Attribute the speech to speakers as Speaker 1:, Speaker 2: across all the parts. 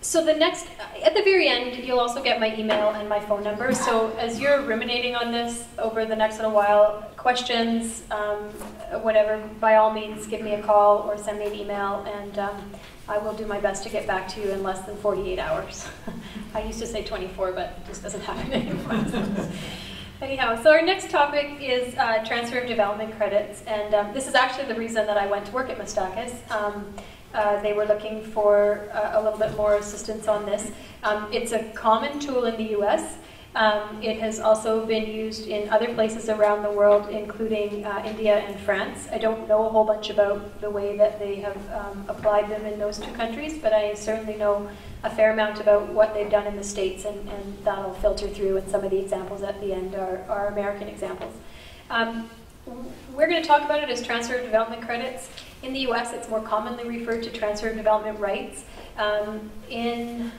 Speaker 1: So the next, at the very end, you'll also get my email and my phone number. So as you're ruminating on this over the next little while, questions, whatever, by all means, give me a call or send me an email, and I will do my best to get back to you in less than 48 hours. I used to say 24, but it just doesn't happen anymore. Anyhow, so our next topic is transfer of development credits, and this is actually the reason that I went to work at Miistakis. They were looking for a little bit more assistance on this. It's a common tool in the US. It has also been used in other places around the world, including India and France. I don't know a whole bunch about the way that they have applied them in those two countries, but I certainly know a fair amount about what they've done in the States, and that'll filter through, and some of the examples at the end are American examples. We're going to talk about it as transfer of development credits. In the US, it's more commonly referred to transfer of development rights. In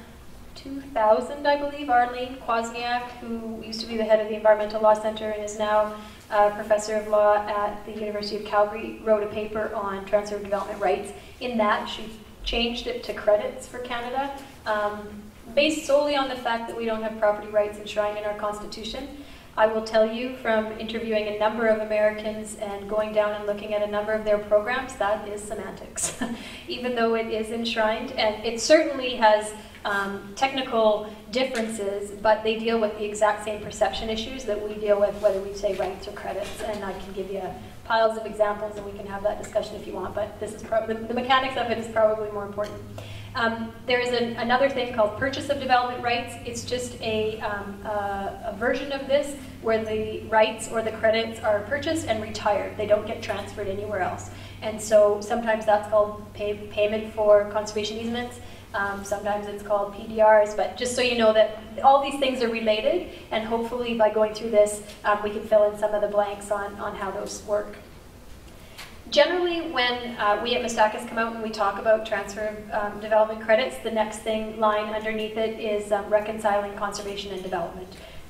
Speaker 1: 2000, I believe, Arlene Kwasniak, who used to be the head of the Environmental Law Center and is now a professor of law at the University of Calgary, wrote a paper on transfer of development rights. In that, she changed it to credits for Canada, based solely on the fact that we don't have property rights enshrined in our Constitution. I will tell you from interviewing a number of Americans and going down and looking at a number of their programs, that is semantics, even though it is enshrined. And it certainly has technical differences, but they deal with the exact same perception issues that we deal with, whether we say rights or credits. And I can give you piles of examples, and we can have that discussion if you want, but this is the mechanics of it is probably more important. There is another thing called purchase of development rights. It's just a version of this where the rights or the credits are purchased and retired. They don't get transferred anywhere else. And so sometimes that's called payment for conservation easements. Sometimes it's called PDRs, but just so you know that all these things are related, and hopefully by going through this, we can fill in some of the blanks on how those work. Generally, when we at Miistakis come out and we talk about transfer of development credits, the next line underneath it is reconciling conservation and development.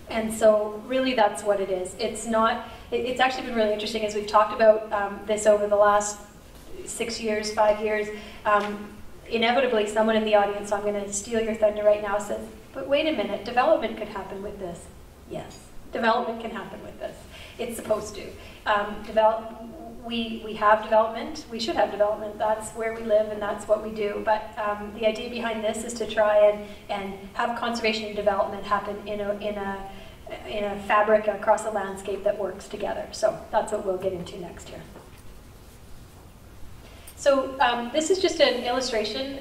Speaker 1: And so really that's what it is. It's not, it's actually been really interesting as we've talked about this over the last 6 years, 5 years. Inevitably, someone in the audience, so I'm going to steal your thunder right now, says, but wait a minute, development could happen with this. Yes, development can happen with this. It's supposed to. We have development, we should have development, that's where we live and that's what we do, but the idea behind this is to try and have conservation and development happen in a fabric across a landscape that works together. So that's what we'll get into next year. So this is just an illustration.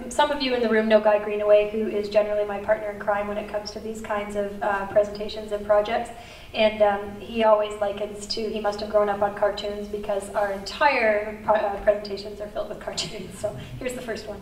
Speaker 1: Some of you in the room know Guy Greenaway, who is generally my partner in crime when it comes to these kinds of presentations and projects. And he always likens to, he must have grown up on cartoons because our entire presentations are filled with cartoons. So here's the first one.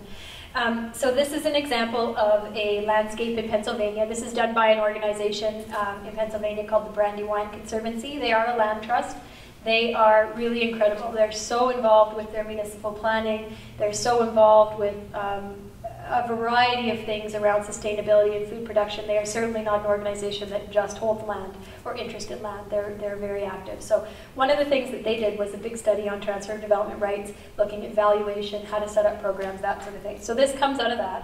Speaker 1: So this is an example of a landscape in Pennsylvania. This is done by an organization in Pennsylvania called the Brandywine Conservancy. They are a land trust. They are really incredible. They're so involved with their municipal planning. They're so involved with a variety of things around sustainability and food production. They are certainly not an organization that just holds land or interest in land. They're very active. So one of the things that they did was a big study on transfer of development rights, looking at valuation, how to set up programs, that sort of thing. So this comes out of that.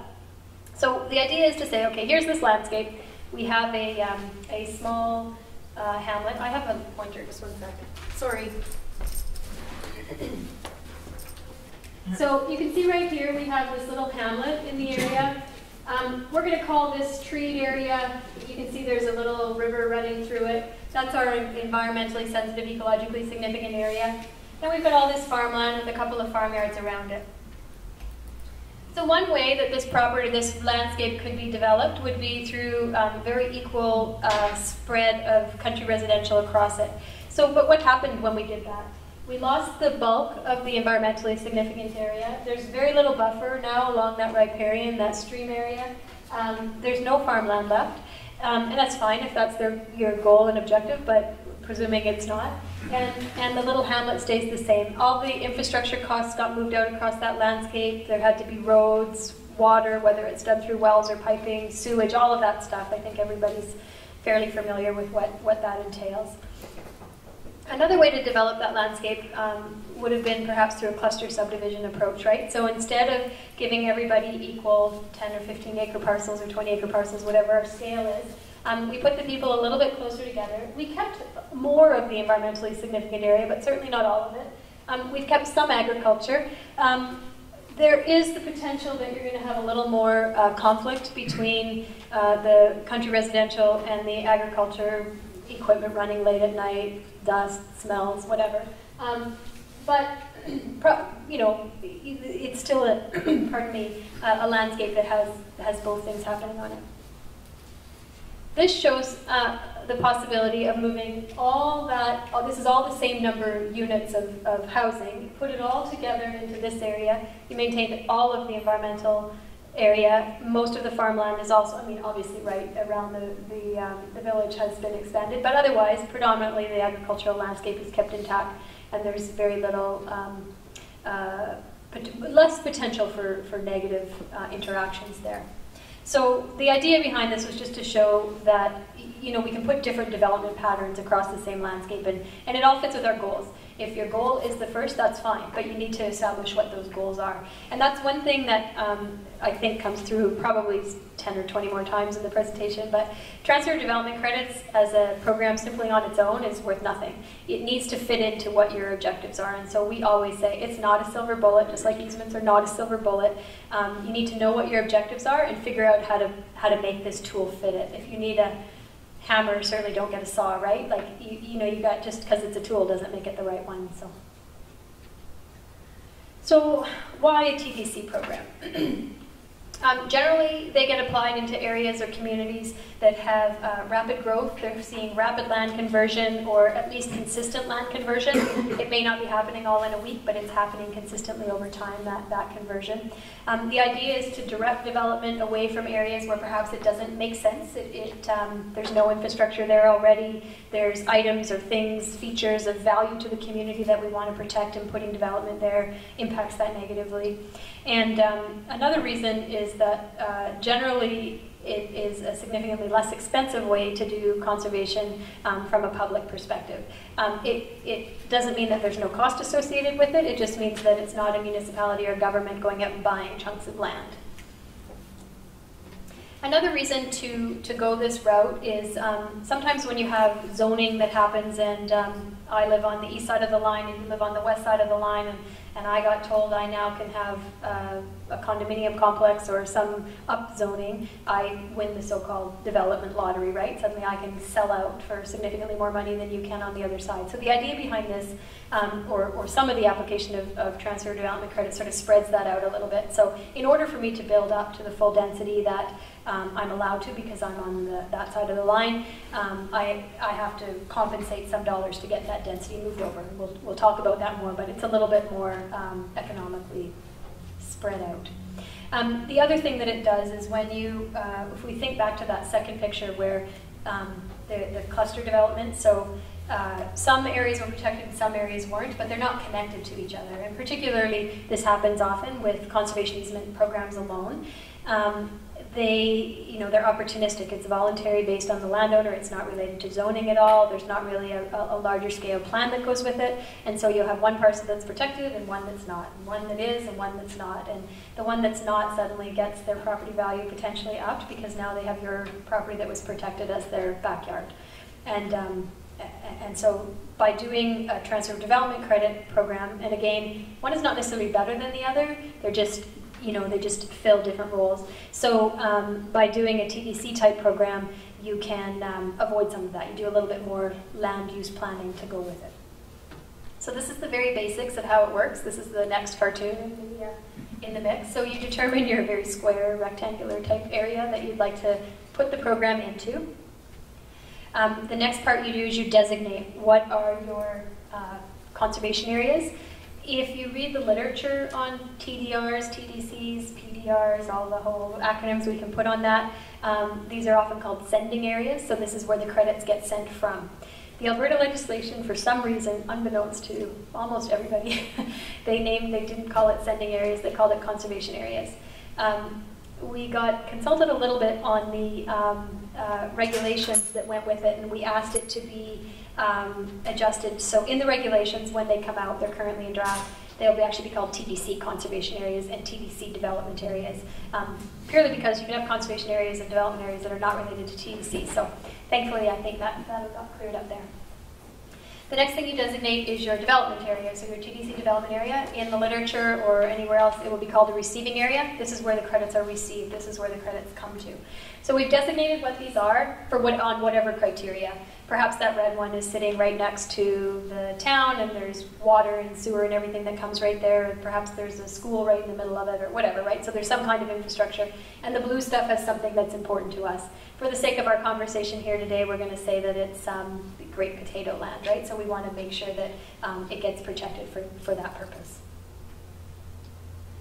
Speaker 1: So the idea is to say, okay, here's this landscape. We have a small hamlet. I have a pointer, just one second. Sorry. So you can see right here we have this little hamlet in the area. We're going to call this treed area. You can see there's a little river running through it. That's our environmentally sensitive, ecologically significant area. Then we've got all this farmland with a couple of farmyards around it. So one way that this landscape could be developed would be through very equal spread of country residential across it. So, but what happened when we did that? We lost the bulk of the environmentally significant area. There's very little buffer now along that riparian, that stream area. There's no farmland left, and that's fine if that's your goal and objective, but presuming it's not. And the little hamlet stays the same. All the infrastructure costs got moved out across that landscape. There had to be roads, water, whether it's done through wells or piping, sewage, all of that stuff. I think everybody's fairly familiar with what that entails. Another way to develop that landscape would have been perhaps through a cluster subdivision approach, right? So instead of giving everybody equal 10 or 15 acre parcels or 20 acre parcels, whatever our scale is, we put the people a little bit closer together. We kept more of the environmentally significant area, but certainly not all of it. We've kept some agriculture. There is the potential that you're going to have a little more conflict between the country residential and the agriculture equipment running late at night, dust, smells, whatever. But you know, it's still a pardon me, a landscape that has both things happening on it. This shows the possibility of moving all that. This is all the same number of units of housing. You put it all together into this area. You maintain all of the environmental area. Most of the farmland is also, I mean, obviously right around the village has been expanded, but otherwise, predominantly the agricultural landscape is kept intact, and there's very little, less potential for negative interactions there. So the idea behind this was just to show that, you know, we can put different development patterns across the same landscape, and it all fits with our goals. If your goal is the first, that's fine, but you need to establish what those goals are. And that's one thing that I think comes through probably 10 or 20 more times in the presentation, but transfer development credits as a program simply on its own is worth nothing. It needs to fit into what your objectives are, and so we always say it's not a silver bullet, just like easements are not a silver bullet. You need to know what your objectives are and figure out how to make this tool fit it. If you need a hammer, certainly don't get a saw, right? Like, you know, you got, just because it's a tool doesn't make it the right one. So why a TDC program? Generally, they get applied into areas or communities that have rapid growth. They're seeing rapid land conversion, or at least consistent land conversion. It may not be happening all in a week, but it's happening consistently over time, that conversion. The idea is to direct development away from areas where perhaps it doesn't make sense. There's no infrastructure there already. There's items or things, features of value to the community that we want to protect, and putting development there impacts that negatively. And another reason is that generally it is a significantly less expensive way to do conservation from a public perspective. It doesn't mean that there's no cost associated with it, it just means that it's not a municipality or government going out and buying chunks of land. Another reason to go this route is sometimes when you have zoning that happens, and I live on the east side of the line and you live on the west side of the line, and I got told I now can have a condominium complex or some upzoning, I win the so-called development lottery, right? Suddenly I can sell out for significantly more money than you can on the other side. So the idea behind this, or some of the application of transfer development credit sort of spreads that out a little bit. So in order for me to build up to the full density that I'm allowed to, because I'm on that side of the line, I have to compensate some dollars to get that density moved over. We'll talk about that more, but it's a little bit more economically spread out. The other thing that it does is when you, if we think back to that second picture where the cluster development, so some areas were protected and some areas weren't, but they're not connected to each other. And particularly, this happens often with conservation easement programs alone. They're opportunistic. It's voluntary based on the landowner. It's not related to zoning at all. There's not really a larger scale plan that goes with it. And so you'll have one parcel that's protected and one that's not, and one that is and one that's not. And the one that's not suddenly gets their property value potentially upped because now they have your property that was protected as their backyard. And so by doing a transfer of development credit program, and again, one is not necessarily better than the other, they're just, they just fill different roles. So by doing a TDC type program, you can avoid some of that. You do a little bit more land use planning to go with it. So this is the very basics of how it works. This is the next cartoon in the mix. So you determine your very square, rectangular type area that you'd like to put the program into. The next part you do is you designate what are your conservation areas. If you read the literature on TDRs, TDCs, PDRs, all the whole acronyms we can put on that, these are often called sending areas, so this is where the credits get sent from. The Alberta legislation, for some reason, unbeknownst to almost everybody, they didn't call it sending areas, they called it conservation areas. We got consulted a little bit on the regulations that went with it, and we asked it to be adjusted. So in the regulations, when they come out, they're currently in draft, they'll actually be called TDC conservation areas and TDC development areas, purely because you can have conservation areas and development areas that are not related to TDC. So thankfully, I think that got cleared up there. The next thing you designate is your development area. So your TDC development area, in the literature or anywhere else, it will be called a receiving area. This is where the credits are received. This is where the credits come to. So we've designated what these are on whatever criteria. Perhaps that red one is sitting right next to the town and there's water and sewer and everything that comes right there. Perhaps there's a school right in the middle of it or whatever, right? So there's some kind of infrastructure. And the blue stuff has something that's important to us. For the sake of our conversation here today, we're going to say that it's great potato land, right? So we want to make sure that it gets protected for that purpose.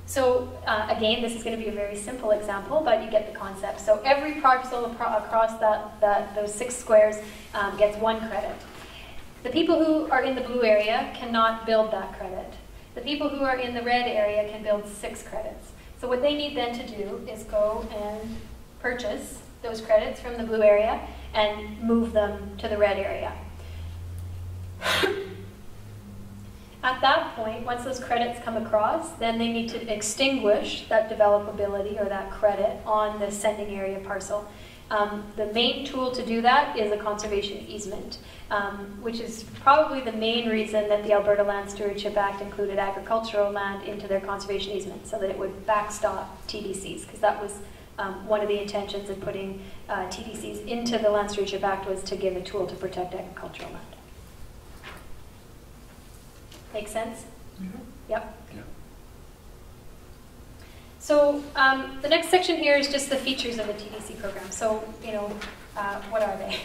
Speaker 1: So again, this is going to be a very simple example, but you get the concept. So every parcel across those 6 squares gets 1 credit. The people who are in the blue area cannot build that credit. The people who are in the red area can build 6 credits. So what they need then to do is go and purchase those credits from the blue area and move them to the red area. At that point, once those credits come across, then they need to extinguish that developability or that credit on the sending area parcel. The main tool to do that is a conservation easement, which is probably the main reason that the Alberta Land Stewardship Act included agricultural land into their conservation easement, so that it would backstop TDCs, because that was one of the intentions of putting TDCs into the Land Stewardship Act, was to give a tool to protect agricultural land. Make sense? Mm-hmm. Yep. Yeah. So the next section here is just the features of the TDC program. So, what are they?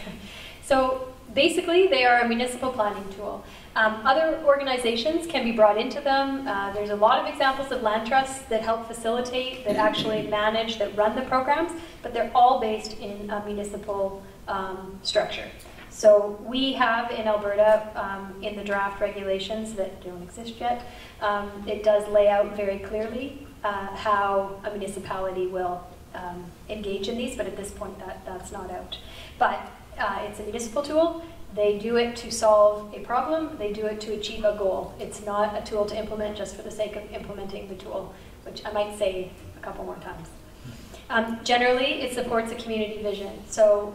Speaker 1: So basically, they are a municipal planning tool. Other organizations can be brought into them. There's a lot of examples of land trusts that help facilitate, that actually manage, that run the programs, but they're all based in a municipal structure. So we have in Alberta, in the draft regulations that don't exist yet, it does lay out very clearly how a municipality will engage in these, but at this point that's not out. But it's a municipal tool. They do it to solve a problem. They do it to achieve a goal. It's not a tool to implement just for the sake of implementing the tool, which I might say a couple more times. Generally, it supports a community vision. So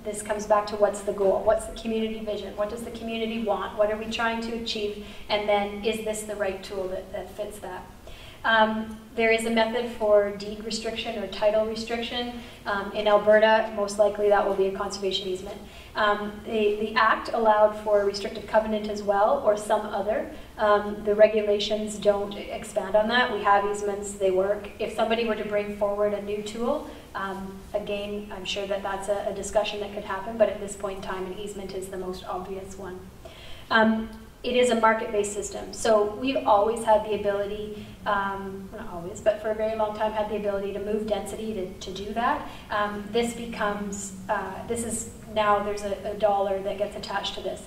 Speaker 1: this comes back to what's the goal? What's the community vision? What does the community want? What are we trying to achieve? And then, is this the right tool that fits that? There is a method for deed restriction or title restriction. In Alberta, most likely that will be a conservation easement. The Act allowed for a restrictive covenant as well, or some other. The regulations don't expand on that. We have easements, they work. If somebody were to bring forward a new tool, again, I'm sure that that's a discussion that could happen, but at this point in time, an easement is the most obvious one. It is a market-based system. So we've always had the ability, not always, but for a very long time had the ability to move density to do that. This becomes, this is now there's a dollar that gets attached to this.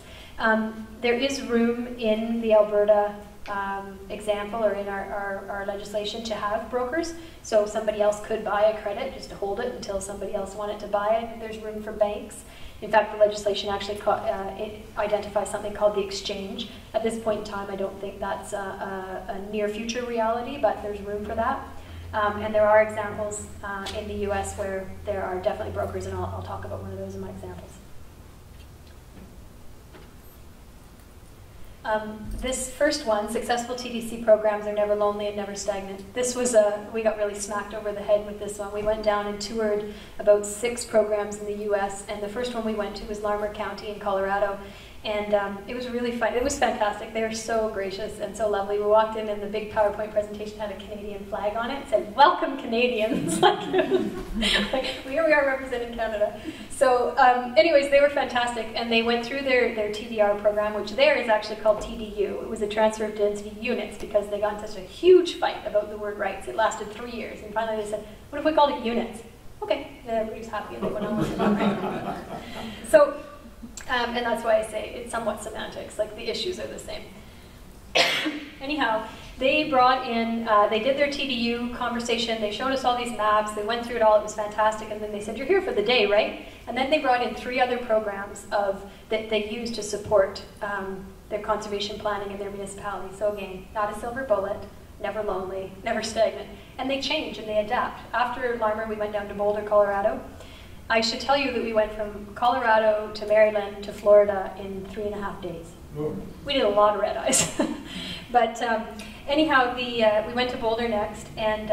Speaker 1: There is room in the Alberta example or in our legislation to have brokers. So somebody else could buy a credit just to hold it until somebody else wanted to buy it. There's room for banks. In fact, the legislation actually it identifies something called the exchange. At this point in time, I don't think that's a near future reality, but there's room for that. And there are examples in the US where there are definitely brokers, and I'll talk about one of those in my examples. This first one, successful TDC programs are never lonely and never stagnant. This was we got really smacked over the head with this one. We went down and toured about 6 programs in the US, and the first one we went to was Larmer County in Colorado. And it was really fun. It was fantastic. They were so gracious and so lovely. We walked in and the big PowerPoint presentation had a Canadian flag on it. It said, "Welcome Canadians." like, here we are representing Canada. So anyways, they were fantastic. And they went through their TDR program, which there is actually called TDU. It was a transfer of density units because they got into such a huge fight about the word rights. It lasted 3 years. And finally they said, what if we called it units? Okay, everybody's happy and they went on with it. So, and that's why I say it's somewhat semantics, like the issues are the same. Anyhow, They brought in, they did their TDU conversation, they showed us all these maps, they went through it all, it was fantastic, and then they said, you're here for the day, right? And then they brought in 3 other programs that they used to support their conservation planning in their municipality. So again, not a silver bullet, never lonely, never stagnant. And they change and they adapt. After Larmer, we went down to Boulder, Colorado. I should tell you that we went from Colorado to Maryland to Florida in 3.5 days. Oh. We did a lot of red eyes. But anyhow, we went to Boulder next, and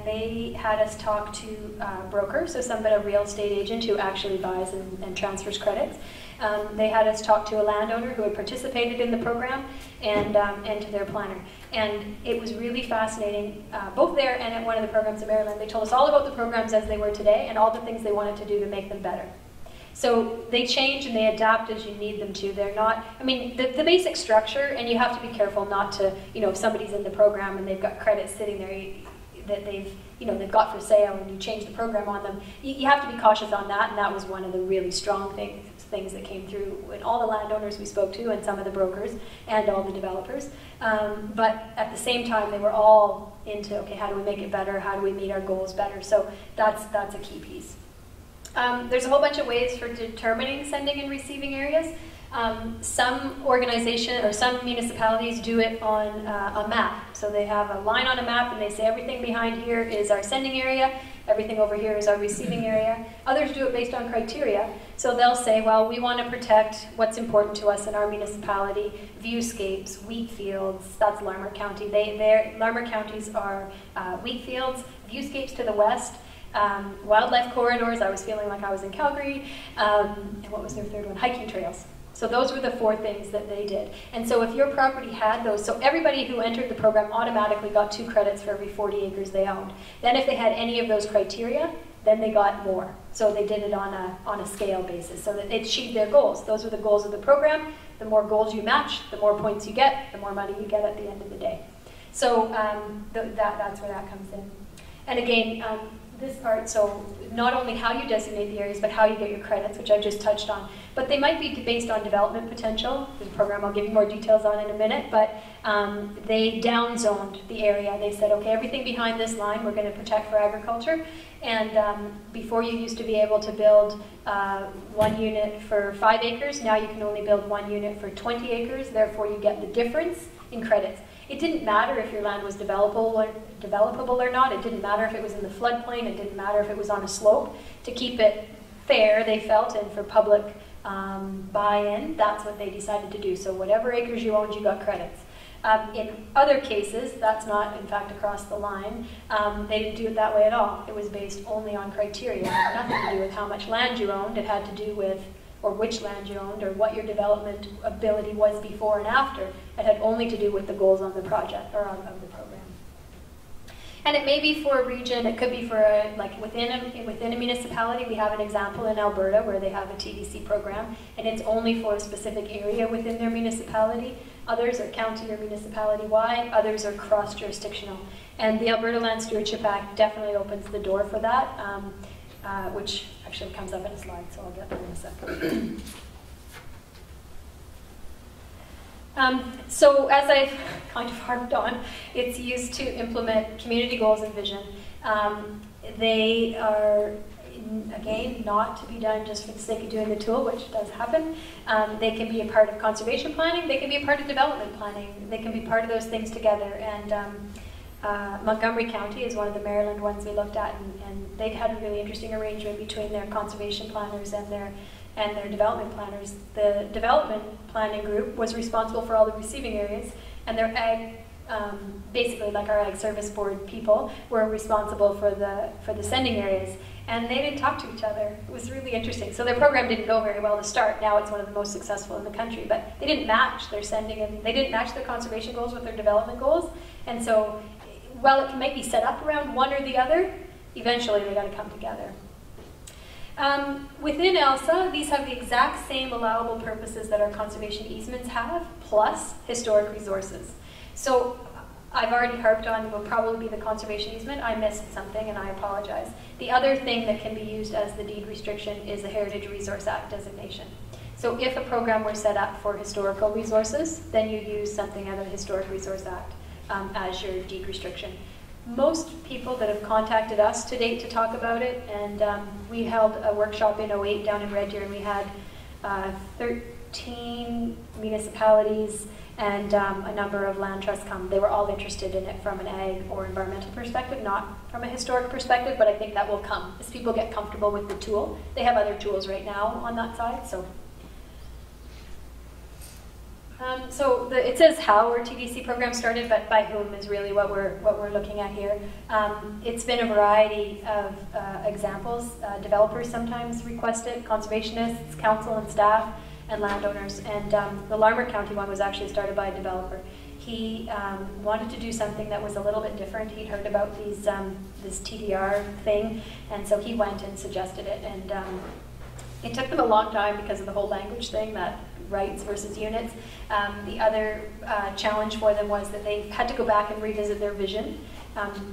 Speaker 1: they had us talk to a broker, so a real estate agent who actually buys and transfers credits. They had us talk to a landowner who had participated in the program, and to their planner. And it was really fascinating, both there and at one of the programs in Maryland. They told us all about the programs as they were today and all the things they wanted to do to make them better. So they change and they adapt as you need them to. They're not, I mean, the basic structure, and you have to be careful not to, if somebody's in the program and they've got credits sitting there that they've got for sale and you change the program on them, you have to be cautious on that, and that was one of the really strong things that came through in all the landowners we spoke to and some of the brokers and all the developers. But at the same time, they were all into, okay, how do we make it better? How do we meet our goals better? So that's a key piece. There's a whole bunch of ways for determining sending and receiving areas. Some organization or some municipalities do it on a map. So they have a line on a map and they say everything behind here is our sending area, everything over here is our receiving area. Others do it based on criteria. So they'll say, well, we want to protect what's important to us in our municipality, viewscapes, wheat fields, that's Larmer County. Larmer counties are wheat fields, viewscapes to the west, wildlife corridors, I was feeling like I was in Calgary, and what was their third one? Hiking trails. So those were the 4 things that they did. And so if your property had those, so everybody who entered the program automatically got 2 credits for every 40 acres they owned. Then if they had any of those criteria, then they got more. So they did it on a scale basis so that they achieved their goals. Those were the goals of the program. The more goals you match, the more points you get, the more money you get at the end of the day. So that's where that comes in. And again, this part, so not only how you designate the areas, but how you get your credits, which I've just touched on. But they might be based on development potential. The program I'll give you more details on in a minute, but they downzoned the area. They said, okay, everything behind this line we're going to protect for agriculture. And before you used to be able to build 1 unit for 5 acres, now you can only build 1 unit for 20 acres, therefore you get the difference in credits. It didn't matter if your land was developable or not. It didn't matter if it was in the floodplain. It didn't matter if it was on a slope. To keep it fair, they felt, and for public buy-in, that's what they decided to do. So whatever acres you owned, you got credits. In other cases, that's not, in fact, across the line. They didn't do it that way at all. It was based only on criteria. It had nothing to do with how much land you owned. It had to do with or which land you owned, or what your development ability was before and after. It had only to do with the goals on the project, or of the program. And it may be for a region, it could be for like within a municipality. We have an example in Alberta where they have a TDC program, and it's only for a specific area within their municipality. Others are county or municipality-wide, others are cross-jurisdictional. And the Alberta Land Stewardship Act definitely opens the door for that. Which actually comes up in a slide, so I'll get there in a second. So as I've kind of harped on, it's used to implement community goals and vision. They are, again, not to be done just for the sake of doing the tool, which does happen. They can be a part of conservation planning. They can be a part of development planning. They can be part of those things together. And Montgomery County is one of the Maryland ones we looked at, and they've had a really interesting arrangement between their conservation planners and their development planners. The development planning group was responsible for all the receiving areas, and their ag, basically like our ag service board people, were responsible for the sending areas. And they didn't talk to each other. It was really interesting. So their program didn't go very well to start. Now it's one of the most successful in the country. But they didn't match their sending, and they didn't match their conservation goals with their development goals. And so, while it can maybe set up around one or the other, eventually they got to come together. Within ELSA, these have the exact same allowable purposes that our conservation easements have, plus historic resources. So I've already harped on will probably be the conservation easement. I missed something and I apologize. The other thing that can be used as the deed restriction is the Heritage Resource Act designation. So if a program were set up for historical resources, then you use something out of the Historic Resource Act. as your deed restriction. Most people that have contacted us to date to talk about it, and we held a workshop in '08 down in Red Deer, and we had 13 municipalities and a number of land trusts come. They were all interested in it from an ag or environmental perspective, not from a historic perspective, but I think that will come as people get comfortable with the tool. They have other tools right now on that side, so. It says how our TDC program started, but by whom is really what we're looking at here. It's been a variety of examples. Developers sometimes request it, conservationists, council and staff, and landowners. And the Larmer County one was actually started by a developer. He wanted to do something that was a little bit different. He'd heard about these this TDR thing, and so he went and suggested it. And it took them a long time because of the whole language thing, that rights versus units. The other challenge for them was that they had to go back and revisit their vision.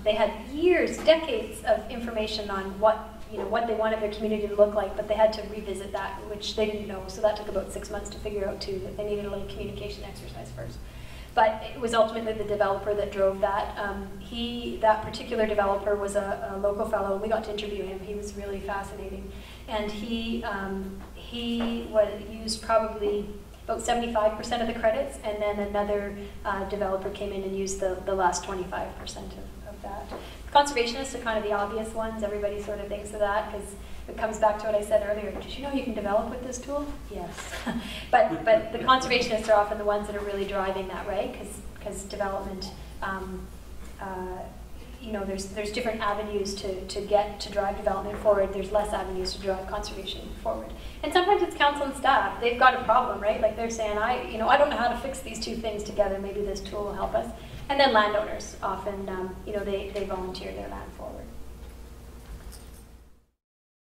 Speaker 1: They had years, decades of information on what they wanted their community to look like, but they had to revisit that, which they didn't know. So that took about 6 months to figure out too, that they needed a little communication exercise first. But it was ultimately the developer that drove that. That particular developer was a local fellow. We got to interview him. He was really fascinating. And he used probably about 75% of the credits, and then another developer came in and used the last 25% of that. Conservationists are kind of the obvious ones. Everybody sort of thinks of that because it comes back to what I said earlier. Did you know you can develop with this tool? Yes. but the conservationists are often the ones that are really driving that, right? Because development, there's different avenues to drive development forward. There's less avenues to drive conservation forward. And sometimes it's council and staff. They've got a problem, right? Like they're saying, I don't know how to fix these two things together. Maybe this tool will help us. And then landowners often, they volunteer their land forward.